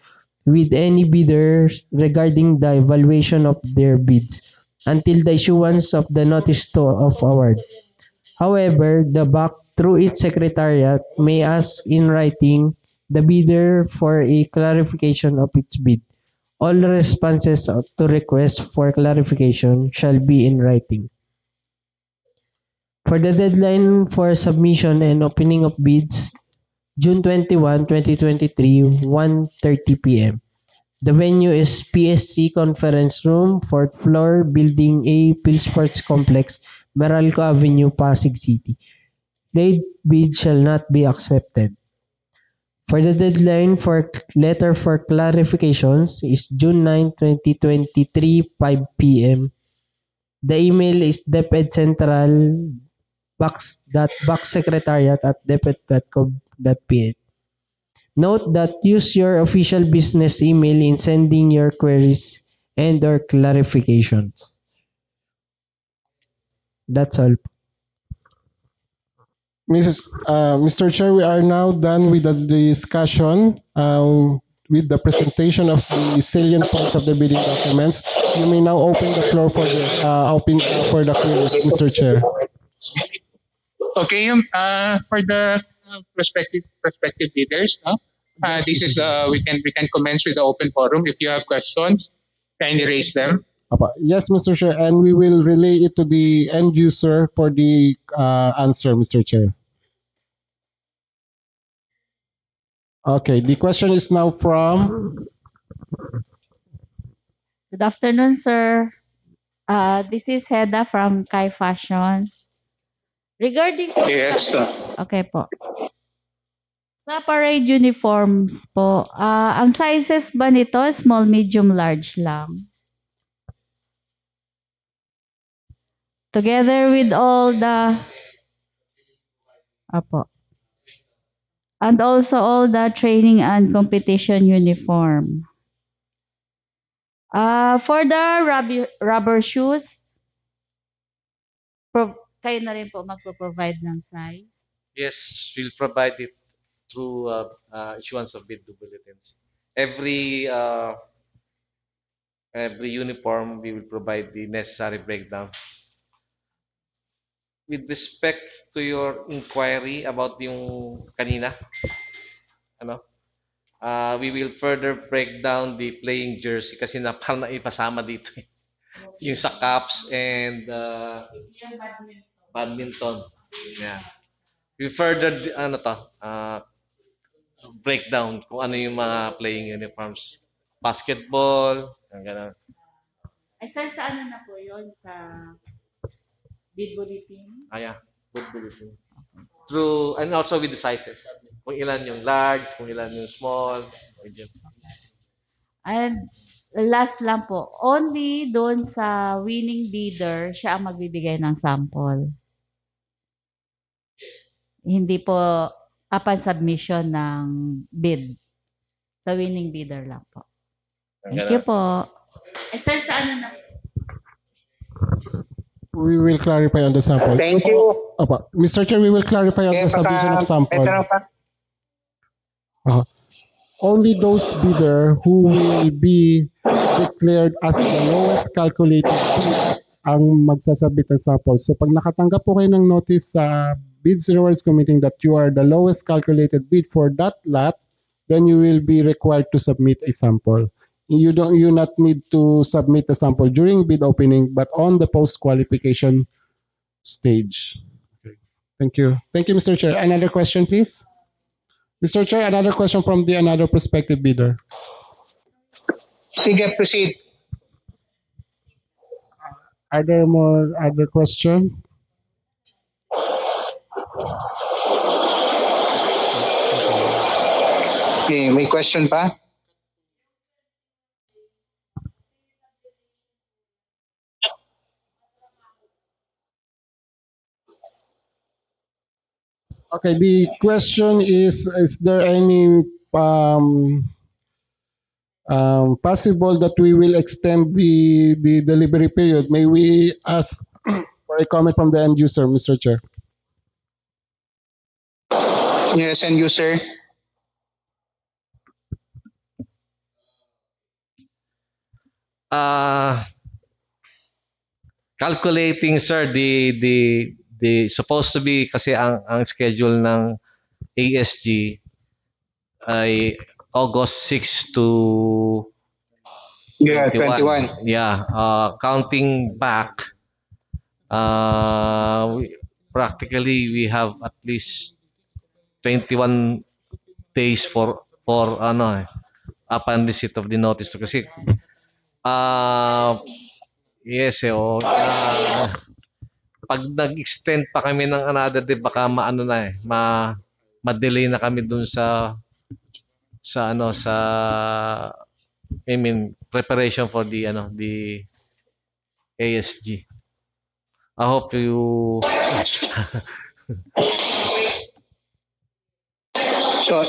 with any bidders regarding the evaluation of their bids until the issuance of the notice of award. However, the BAC, through its secretariat, may ask in writing the bidder for a clarification of its bid. All responses to requests for clarification shall be in writing. For the deadline for submission and opening of bids, June 21, 2023, 1:30 p.m. The venue is PSC Conference Room, 4th floor, Building A, Philsports Complex, Meralco Avenue, Pasig City. Late bid shall not be accepted. For the deadline for letter for clarifications is June 9, 2023, 5 p.m. The email is depedcentral box.boxsecretariat@deped.gov.ph. Note that use your official business email in sending your queries and or clarifications. That's all.
Mr. Chair, we are now done with the discussion, with the presentation of the salient points of the bidding documents. You may now open the floor for the queries, Mr. Chair.
Okay, for the prospective bidders, no? This is the we can commence with the open forum. If you have questions, kindly raise them.
Yes, Mr. Chair, and we will relay it to the end user for the answer, Mr. Chair. Okay, the question is now from.
Good afternoon, sir. This is Heda from Kai Fashion. Regarding po
Yes.
okay po. Sa parade uniforms po, ang sizes ba nito small, medium, large lang? Together with all the Apo. And also all the training and competition uniform. For the rubber shoes, kayo na rin po magpo-provide ng size?
Yes, we'll provide it through issuance of bid bulletins. Every uniform, we will provide the necessary breakdown. With respect to your inquiry about yung kanina, ano, we will further break down the playing jersey kasi parang naipasama dito yung sa caps and badminton. Yeah. We further breakdown kung ano yung mga playing uniforms. Basketball, gano'n.
Ay, sir, sa ano na po yun? Sa bid bulletin?
Yeah, good bulletin. Through, and also with the sizes. Kung ilan yung large, kung ilan yung small, medium.
And last lang po, only doon sa winning bidder, siya ang magbibigay ng sample. Hindi po upon submission ng bid. Sa winning bidder lang po. Thank you po. Eh, sir, sa ano na?
We will clarify on the sample.
Thank you.
Mr. Chair, we will clarify on the submission of sample. Only those bidder who will be declared as the lowest calculated bid ang magsasabit ng sample. So pag nakatanggap po kayo ng notice sa Bids and Awards Committee that you are the lowest calculated bid for that lot, then you will be required to submit a sample. You not need to submit a sample during bid opening, but on the post qualification stage. Okay. Thank you. Thank you, Mr. Chair. Another question, please. Mr. Chair, another question from another prospective bidder.
Sige, proceed.
Are there more other questions?
Okay, may question pa?
Okay, the question is there any possible that we will extend the delivery period? May we ask for a comment from the end user, Mr. Chair?
Yes, end user.
Calculating, sir, the supposed to be kasi ang schedule ng ASG ay August 6 to
Yeah,
21.
21.
Yeah, counting back, practically we have at least 21 days for upon receipt of the notice kasi yes pag nag-extend pa kami ng another day baka ma-delay na kami dun sa sa ano sa I mean preparation for the the ASG. I hope you
So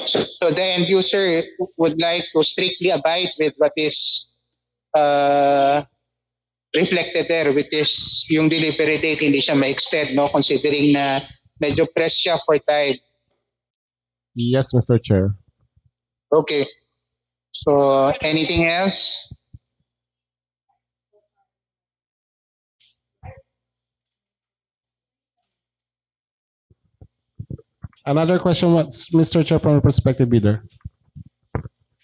the end user would like to strictly abide with what is uh, reflected there, which is yung delivery date hindi siya ma-extend, no? Considering na medyo press siya for time.
Yes, Mr. Chair.
Okay. So anything else?
Another question, Mr. Chair, from a prospective bidder.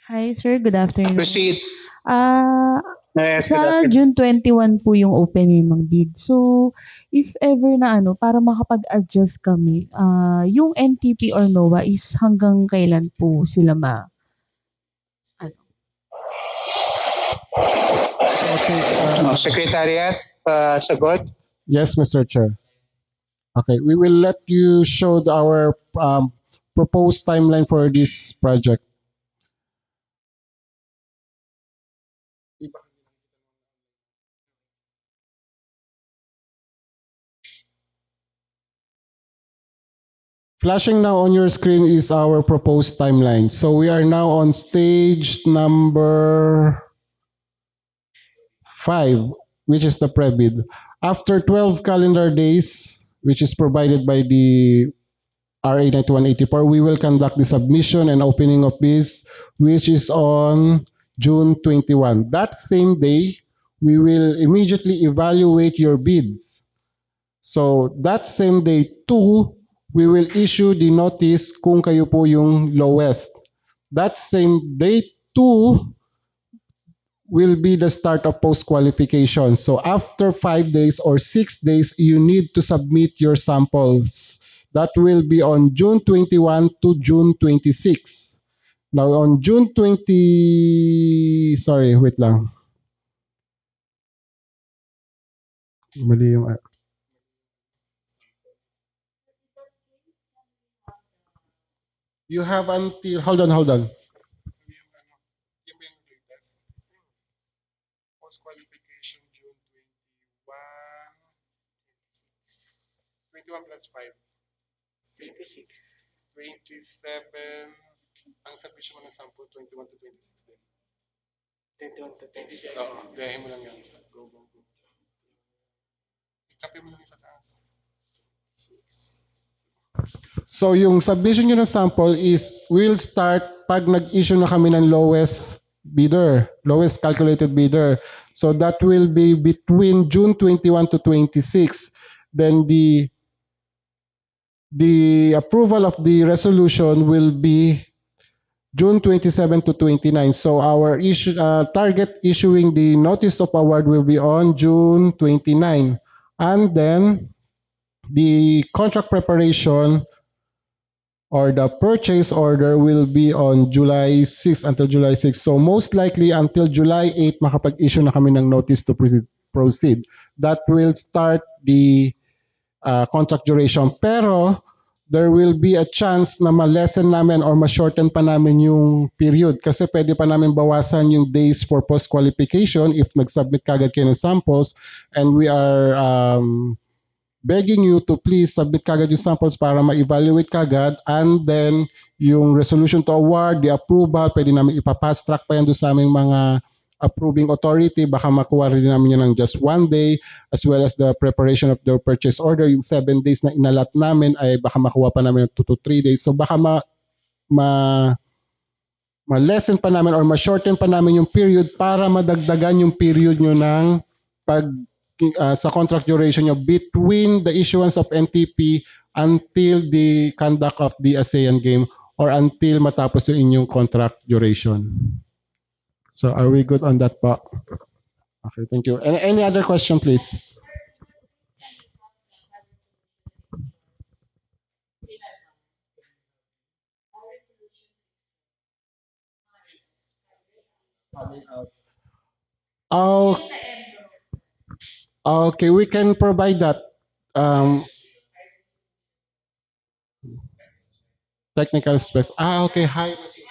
Hi sir, good afternoon.
Proceed.
Ah,
Yes, good
sa
afternoon.
June 21 po yung opening ng bid. So, if ever na ano, para makapag-adjust kami, yung NTP or NOAA is hanggang kailan po sila ano?
Okay.
Secretariat, sagot.
Yes, Mr. Chair. Okay, we will let you show our proposed timeline for this project. Flashing now on your screen is our proposed timeline. So we are now on stage number 5, which is the pre-bid. After 12 calendar days, which is provided by the RA 9184, we will conduct the submission and opening of bids, which is on June 21. That same day, we will immediately evaluate your bids. So that same day too, we will issue the notice kung kayo po yung lowest. That same day too will be the start of post-qualification. So after 5 days or 6 days, you need to submit your samples. That will be on June 21 to June 26. Now on June 20, sorry, wait lang. Mali yung, you have until, hold on. Post-qualification June 21, 21 plus 5. 6, 27, ang submission mo ng sample, 21 to 26 din.
21 to 26.
Oo, gayahin mo lang yan. Go. I-copy mo lang yung sa taas. 6. So yung submission nyo ng sample is, will start pag nag-issue na kami ng lowest bidder, lowest calculated bidder. So that will be between June 21 to 26. Then the approval of the resolution will be June 27 to 29. So our target issuing the notice of award will be on June 29. And then the contract preparation or the purchase order will be on July 6 until July 6. So most likely until July 8, makapag-issue na kami ng notice to proceed. That will start the contract duration. Pero there will be a chance na ma-lessen namin or ma-shorten pa namin yung period kasi pwede pa namin bawasan yung days for post-qualification if nag-submit kagad kayo ng samples, and we are begging you to please submit kagad yung samples para ma-evaluate kagad, and then yung resolution to award, the approval, pwede namin ipa-fast track pa yan doon sa aming mga approving authority, baka makuha rin namin yun ng just 1 day, as well as the preparation of the purchase order, yung 7 days na inalat namin ay baka makuha pa namin ng 2 to 3 days. So baka ma-lessen pa namin or ma-shorten pa namin yung period para madagdagan yung period nyo ng pag sa contract duration nyo between the issuance of NTP until the conduct of the ASEAN game or until matapos yung inyong contract duration. So are we good on that po? Okay, thank you. Any other question, please? Oh, okay, we can provide that. Technical space. Okay, high resolution.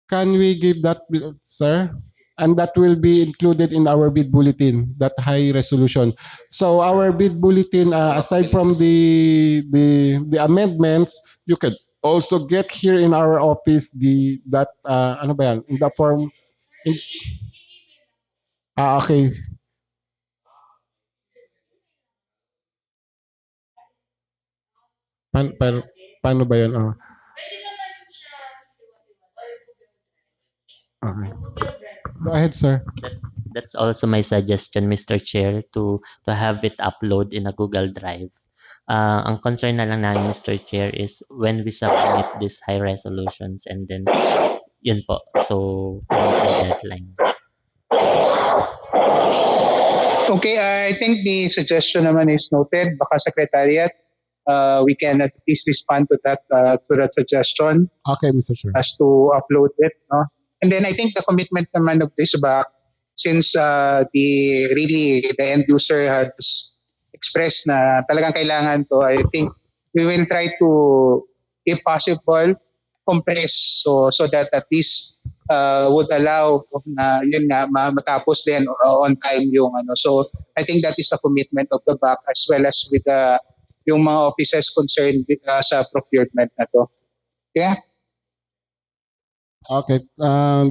Can we give that, sir? And that will be included in our bid bulletin, that high resolution. So our bid bulletin, aside from the amendments, you could also get here in our office the that ano ba yan? In the form. In, okay. Paano ba yun? Okay. Go ahead, sir.
That's also my suggestion, Mr. Chair, to have it upload in a Google Drive. Ang concern na lang namin, Mr. Chair, is when we submit these high resolutions and then yun po. So, to meet the deadline.
Okay, I think the suggestion naman is noted. Baka Secretariat, we can at least respond to that suggestion
Okay, Mr. Chair.
as to upload it. No? And then I think the commitment naman of this back, since the end user has expressed na talagang kailangan to, I think we will try to, if possible, compress so that at least would allow na yun nga matapos din on time yung ano. So I think that is the commitment of the back as well as with yung mga offices concerned with, sa procurement na to. Yeah.
Okay.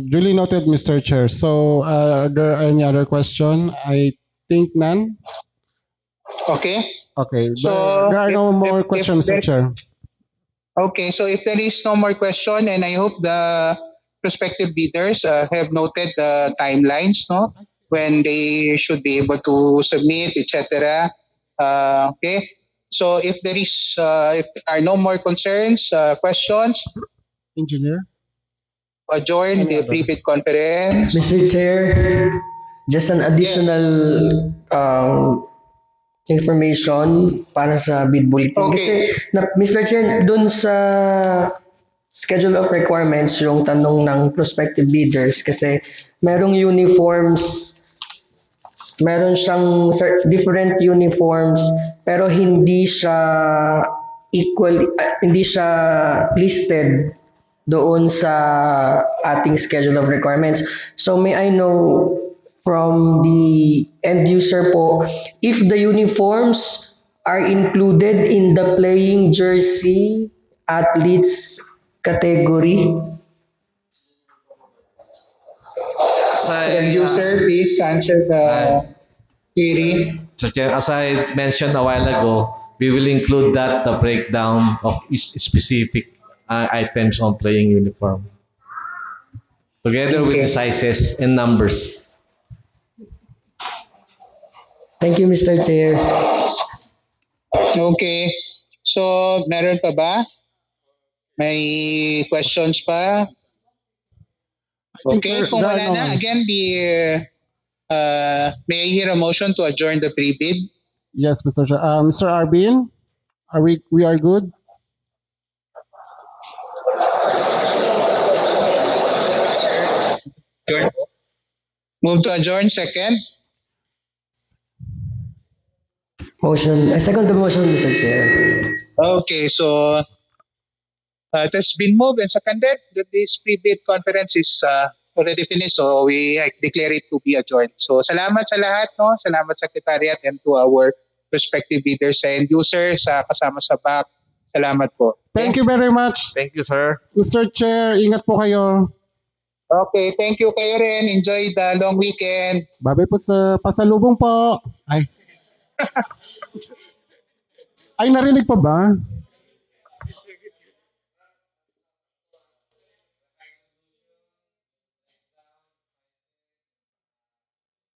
Duly noted, Mr. Chair. So, are there any other question? I think none.
Okay.
Okay.
So,
there are no more questions, Mr. Chair.
Okay, so if there is no more question, and I hope the prospective bidders have noted the timelines, no, when they should be able to submit, etc. Okay, so if there are no more concerns, questions,
Engineer.
adjourn the pre-bid conference.
Mr. Chair, just an additional information para sa bid bulletin.
Okay.
Mr. Chair, dun sa schedule of requirements, yung tanong ng prospective bidders, kasi merong uniforms, meron siyang different uniforms, pero hindi siya hindi siya listed doon sa ating schedule of requirements. So may I know from the end user po, if the uniforms are included in the playing jersey athletes category?
End user, please answer the query.
So, Chair, as I mentioned a while ago, we will include that the breakdown of each specific items on playing uniform, together with the sizes and numbers.
Thank you, Mr. Chair.
Okay. So, meron pa ba? May questions pa? Okay, kung wala na, again, may I hear a motion to adjourn the pre-bid?
Yes, Mr. Chair. Mr. Arbin, we are good?
Move to adjourn, second.
Motion. I second the motion, Mr. Chair.
Okay, so it has been moved and seconded that this pre-bid conference is already finished, so we declare it to be adjourned. So salamat sa lahat, no? Salamat Secretariat and to our prospective bidders and users sa kasama sa back. Salamat po.
Thank you very much.
Thank you, sir.
Mr. Chair, ingat po kayo.
Okay, thank you kayo rin. Enjoy the long weekend.
Bye-bye po, sir. Pasalubong po. Ay. Ay, narinig pa ba?